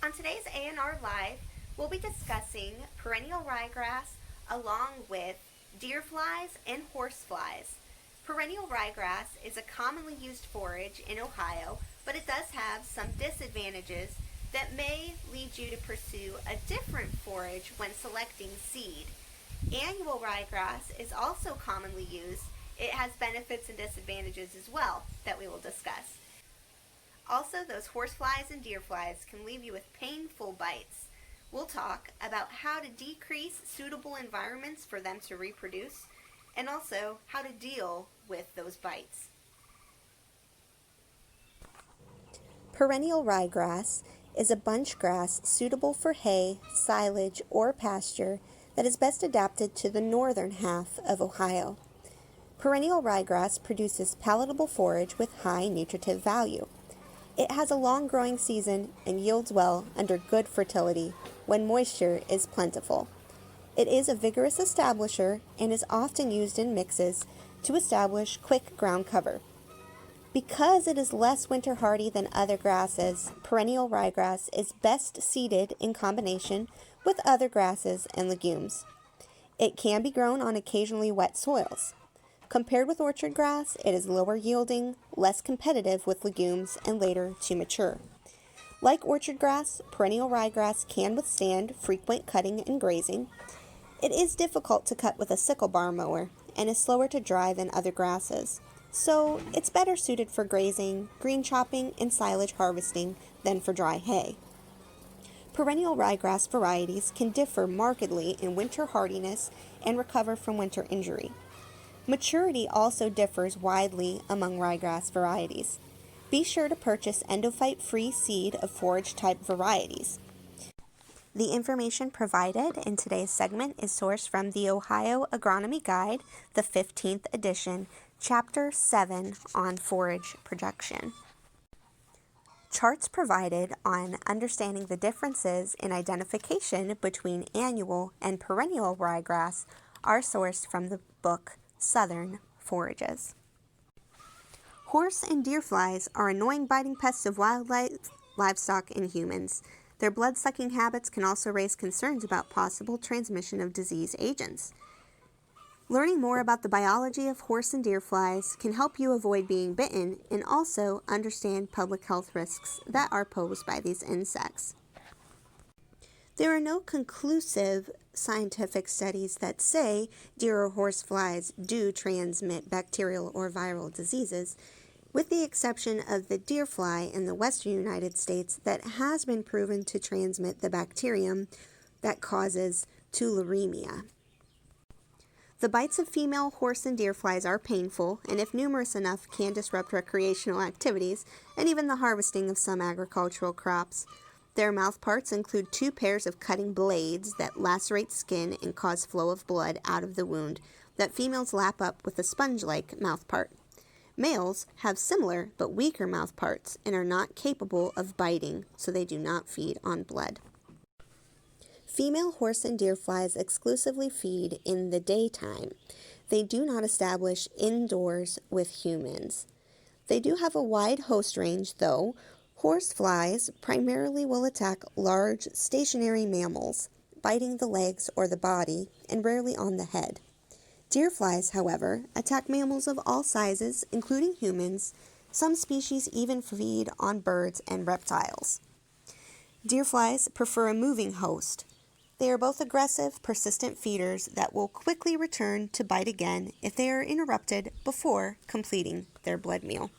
On today's ANR Live, we'll be discussing perennial ryegrass along with deer flies and horse flies. Perennial ryegrass is a commonly used forage in Ohio, but it does have some disadvantages that may lead you to pursue a different forage when selecting seed. Annual ryegrass is also commonly used. It has benefits and disadvantages as well that we will discuss. Also, those horseflies and deer flies can leave you with painful bites. We'll talk about how to decrease suitable environments for them to reproduce and also how to deal with those bites. Perennial ryegrass is a bunch grass suitable for hay, silage, or pasture that is best adapted to the northern half of Ohio. Perennial ryegrass produces palatable forage with high nutritive value. It has a long growing season and yields well under good fertility when moisture is plentiful. It is a vigorous establisher and is often used in mixes to establish quick ground cover. Because it is less winter hardy than other grasses, perennial ryegrass is best seeded in combination with other grasses and legumes. It can be grown on occasionally wet soils. Compared with orchard grass, it is lower yielding, less competitive with legumes, and later to mature. Like orchard grass, perennial ryegrass can withstand frequent cutting and grazing. It is difficult to cut with a sickle bar mower and is slower to dry than other grasses, so it's better suited for grazing, green chopping, and silage harvesting than for dry hay. Perennial ryegrass varieties can differ markedly in winter hardiness and recover from winter injury. Maturity also differs widely among ryegrass varieties. Be sure to purchase endophyte-free seed of forage-type varieties. The information provided in today's segment is sourced from the Ohio Agronomy Guide, the 15th edition, Chapter 7 on Forage Projection. Charts provided on understanding the differences in identification between annual and perennial ryegrass are sourced from the book Southern Forages. Horse and deer flies are annoying biting pests of wildlife, livestock, and humans. Their blood-sucking habits can also raise concerns about possible transmission of disease agents. Learning more about the biology of horse and deer flies can help you avoid being bitten and also understand public health risks that are posed by these insects. There are no conclusive scientific studies that say deer or horse flies do transmit bacterial or viral diseases, with the exception of the deer fly in the western United States that has been proven to transmit the bacterium that causes tularemia. The bites of female horse and deer flies are painful, and if numerous enough, can disrupt recreational activities and even the harvesting of some agricultural crops. Their mouthparts include 2 pairs of cutting blades that lacerate skin and cause flow of blood out of the wound that females lap up with a sponge-like mouthpart. Males have similar but weaker mouthparts and are not capable of biting, so they do not feed on blood. Female horse and deer flies exclusively feed in the daytime. They do not establish indoors with humans. They do have a wide host range, though. Horse flies primarily will attack large, stationary mammals, biting the legs or the body, and rarely on the head. Deer flies, however, attack mammals of all sizes, including humans. Some species even feed on birds and reptiles. Deer flies prefer a moving host. They are both aggressive, persistent feeders that will quickly return to bite again if they are interrupted before completing their blood meal.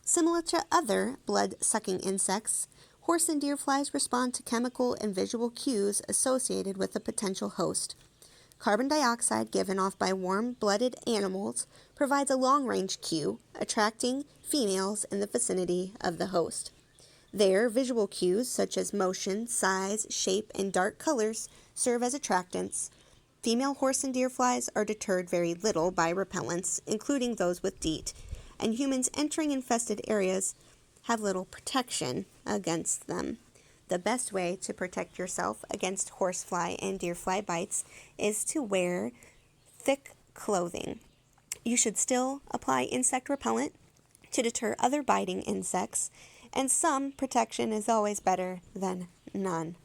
Similar to other blood-sucking insects, horse and deer flies respond to chemical and visual cues associated with a potential host. Carbon dioxide given off by warm-blooded animals provides a long-range cue, attracting females in the vicinity of the host. Their visual cues, such as motion, size, shape, and dark colors, serve as attractants. Female horse and deer flies are deterred very little by repellents, including those with DEET, and humans entering infested areas have little protection against them. The best way to protect yourself against horsefly and deerfly bites is to wear thick clothing. You should still apply insect repellent to deter other biting insects, and some protection is always better than none.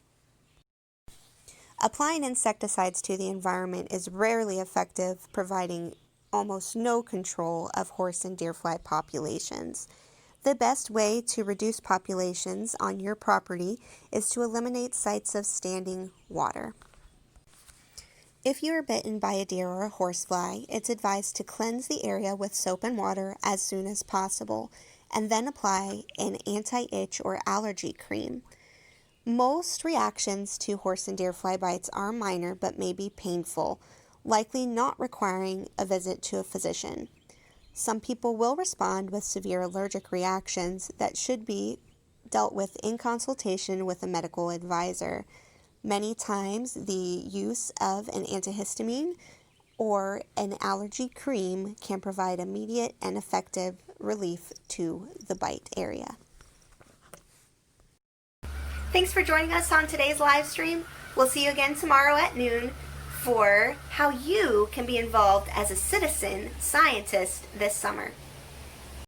Applying insecticides to the environment is rarely effective, providing almost no control of horse and deer fly populations. The best way to reduce populations on your property is to eliminate sites of standing water. If you are bitten by a deer or a horsefly, it's advised to cleanse the area with soap and water as soon as possible, and then apply an anti-itch or allergy cream. Most reactions to horse and deer fly bites are minor but may be painful, likely not requiring a visit to a physician. Some people will respond with severe allergic reactions that should be dealt with in consultation with a medical advisor. Many times, the use of an antihistamine or an allergy cream can provide immediate and effective relief to the bite area. Thanks for joining us on today's live stream. We'll see you again tomorrow at noon for how you can be involved as a citizen scientist this summer.